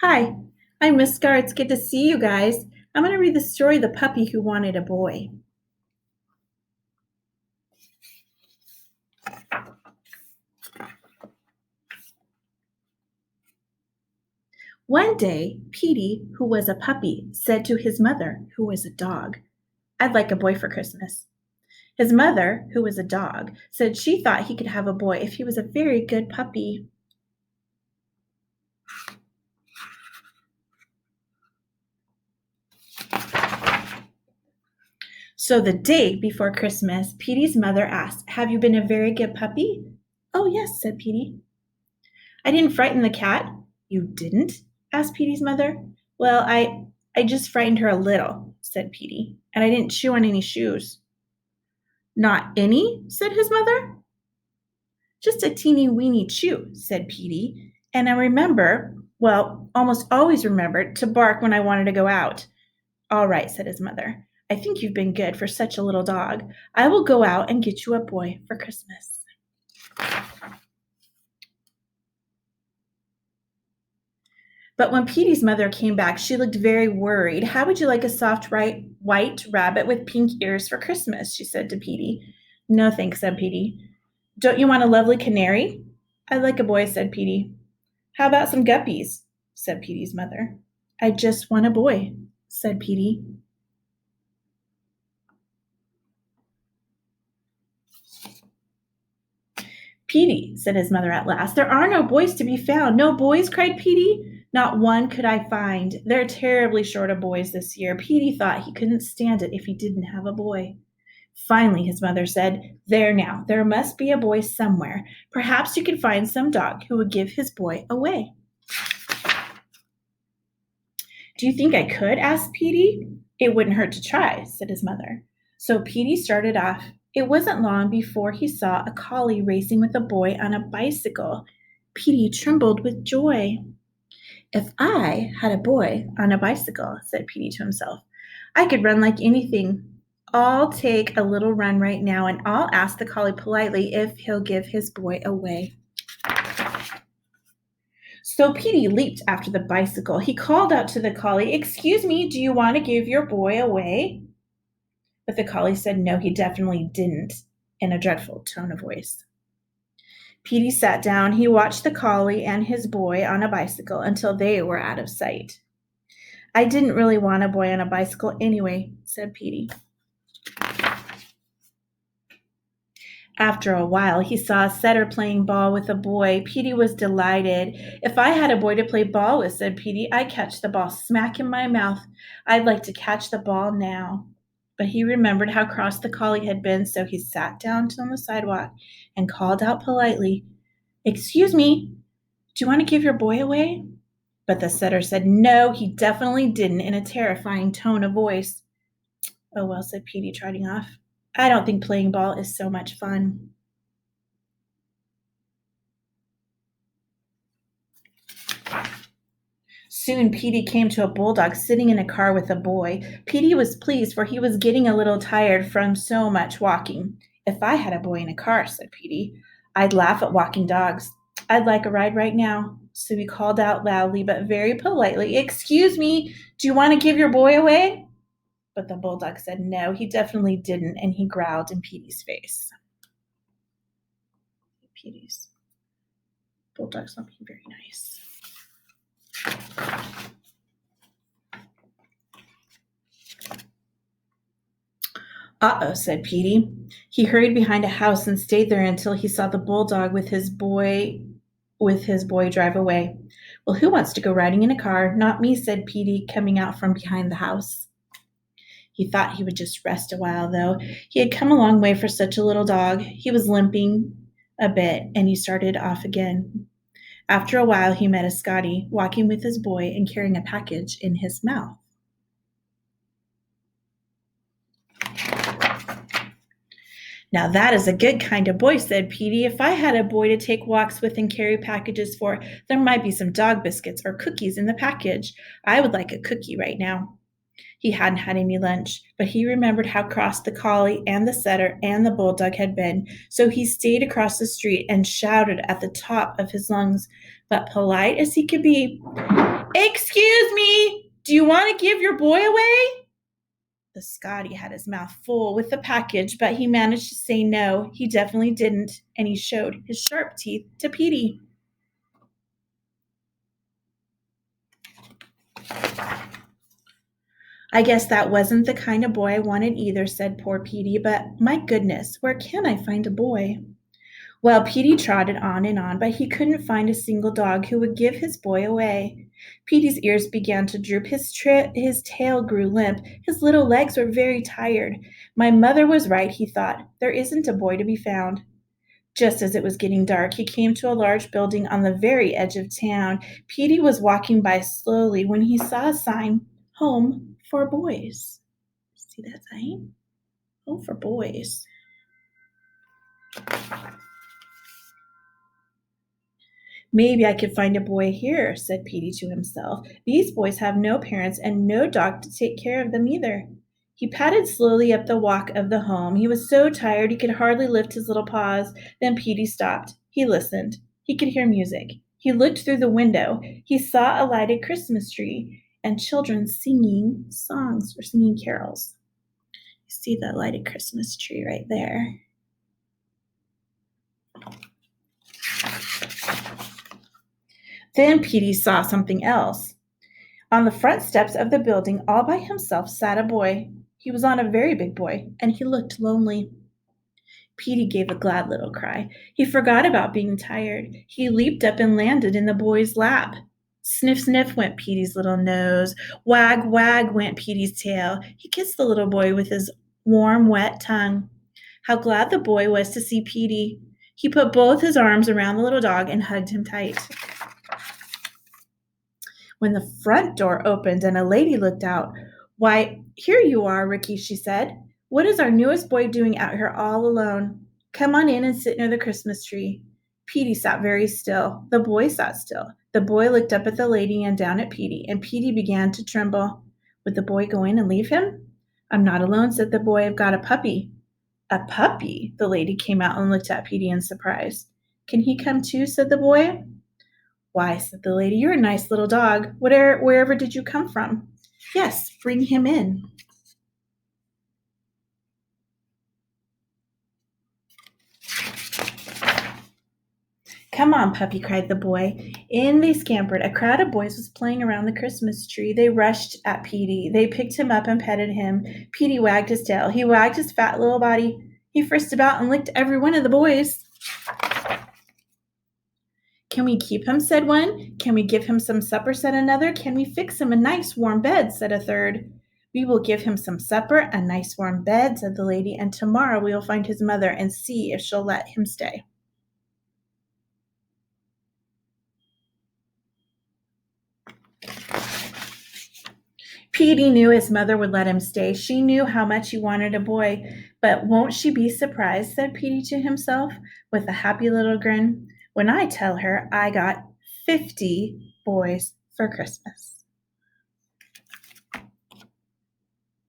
Hi, I'm Miss Garr. It's good to see you guys. I'm going to read the story The Puppy Who Wanted a Boy. One day, Petey, who was a puppy, said to his mother, who was a dog, "I'd like a boy for Christmas." His mother, who was a dog, said she thought he could have a boy if he was a very good puppy. So the day before Christmas, Petey's mother asked, "Have you been a very good puppy?" "Oh, yes," said Petey. "I didn't frighten the cat." "You didn't?" asked Petey's mother. "Well, I just frightened her a little," said Petey, "and I didn't chew on any shoes." "Not any?" said his mother. "Just a teeny weeny chew," said Petey, "and I remember, well, almost always remembered, to bark when I wanted to go out." "All right," said his mother. "I think you've been good for such a little dog. I will go out and get you a boy for Christmas." But when Petey's mother came back, she looked very worried. "How would you like a soft white rabbit with pink ears for Christmas?" she said to Petey. "No, thanks," said Petey. "Don't you want a lovely canary?" "I'd like a boy," said Petey. "How about some guppies?" said Petey's mother. "I just want a boy," said Petey. "Petey," said his mother at last, "there are no boys to be found." "No boys?" cried Petey. "Not one could I find. They're terribly short of boys this year." Petey thought he couldn't stand it if he didn't have a boy. Finally, his mother said, "There now, there must be a boy somewhere. Perhaps you can find some dog who would give his boy away." "Do you think I could?" asked Petey. "It wouldn't hurt to try," said his mother. So Petey started off. It wasn't long before he saw a collie racing with a boy on a bicycle. Petey trembled with joy. "If I had a boy on a bicycle," said Petey to himself, "I could run like anything. I'll take a little run right now, and I'll ask the collie politely if he'll give his boy away." So Petey leaped after the bicycle. He called out to the collie, "Excuse me, do you want to give your boy away?" But the collie said no, he definitely didn't, in a dreadful tone of voice. Petey sat down. He watched the collie and his boy on a bicycle until they were out of sight. "I didn't really want a boy on a bicycle anyway," said Petey. After a while, he saw a setter playing ball with a boy. Petey was delighted. "If I had a boy to play ball with," said Petey, "I'd catch the ball smack in my mouth. I'd like to catch the ball now." But he remembered how cross the collie had been, so he sat down on the sidewalk and called out politely, "Excuse me, do you want to give your boy away?" But the setter said no, he definitely didn't, in a terrifying tone of voice. "Oh, well," said Petey, trotting off. "I don't think playing ball is so much fun." Soon Petey came to a bulldog sitting in a car with a boy. Petey was pleased, for he was getting a little tired from so much walking. "If I had a boy in a car," said Petey, "I'd laugh at walking dogs. I'd like a ride right now." So he called out loudly but very politely, "Excuse me, do you want to give your boy away?" But the bulldog said no, he definitely didn't, and he growled in Petey's face. Petey's bulldog's not being very nice. "Uh-oh," said Petey. He hurried behind a house and stayed there until he saw the bulldog with his boy drive away. "Well, who wants to go riding in a car? Not me," said Petey, coming out from behind the house. He thought he would just rest a while, though. He had come a long way for such a little dog. He was limping a bit, and he started off again. After a while, he met a Scotty walking with his boy and carrying a package in his mouth. "Now that is a good kind of boy," said Petey. "If I had a boy to take walks with and carry packages for, there might be some dog biscuits or cookies in the package. I would like a cookie right now." He hadn't had any lunch, but he remembered how cross the collie and the setter and the bulldog had been, so he stayed across the street and shouted at the top of his lungs, but polite as he could be, "Excuse me, do you want to give your boy away?" The Scotty had his mouth full with the package, but he managed to say no, he definitely didn't, and he showed his sharp teeth to Petey. "I guess that wasn't the kind of boy I wanted either," said poor Petey, "but my goodness, where can I find a boy?" Well, Petey trotted on, but he couldn't find a single dog who would give his boy away. Petey's ears began to droop, his tail grew limp, his little legs were very tired. My mother was right, he thought. There isn't a boy to be found. Just as it was getting dark, he came to a large building on the very edge of town. Petey was walking by slowly when he saw a sign, "Home for Boys." See that sign? Home for Boys. "Maybe I could find a boy here," said Petey to himself. "These boys have no parents and no dog to take care of them either." He padded slowly up the walk of the home. He was so tired he could hardly lift his little paws. Then Petey stopped. He listened. He could hear music. He looked through the window. He saw a lighted Christmas tree and children singing songs or singing carols. You see that lighted Christmas tree right there. Then Petey saw something else. On the front steps of the building, all by himself, sat a boy. He was not a very big boy, and he looked lonely. Petey gave a glad little cry. He forgot about being tired. He leaped up and landed in the boy's lap. Sniff, sniff went Petey's little nose. Wag, wag went Petey's tail. He kissed the little boy with his warm, wet tongue. How glad the boy was to see Petey. He put both his arms around the little dog and hugged him tight. When the front door opened and a lady looked out, "Why, here you are, Ricky," she said. "What is our newest boy doing out here all alone? Come on in and sit near the Christmas tree." Petey sat very still. The boy sat still. The boy looked up at the lady and down at Petey, and Petey began to tremble. Would the boy go in and leave him? "I'm not alone," said the boy. "I've got a puppy." "A puppy?" The lady came out and looked at Petey in surprise. "Can he come too?" said the boy. "Why," said the lady, "you're a nice little dog. Wherever did you come from?" "Yes, bring him in." "Come on, puppy," cried the boy. In they scampered. A crowd of boys was playing around the Christmas tree. They rushed at Petey. They picked him up and petted him. Petey wagged his tail. He wagged his fat little body. He frisked about and licked every one of the boys. "Can we keep him?" said one. "Can we give him some supper?" said another. "Can we fix him a nice warm bed?" said a third. "We will give him some supper, a nice warm bed," said the lady, "and tomorrow we will find his mother and see if she'll let him stay." Petey knew his mother would let him stay. She knew how much he wanted a boy. "But won't she be surprised," said Petey to himself, with a happy little grin, "when I tell her I got 50 boys for Christmas."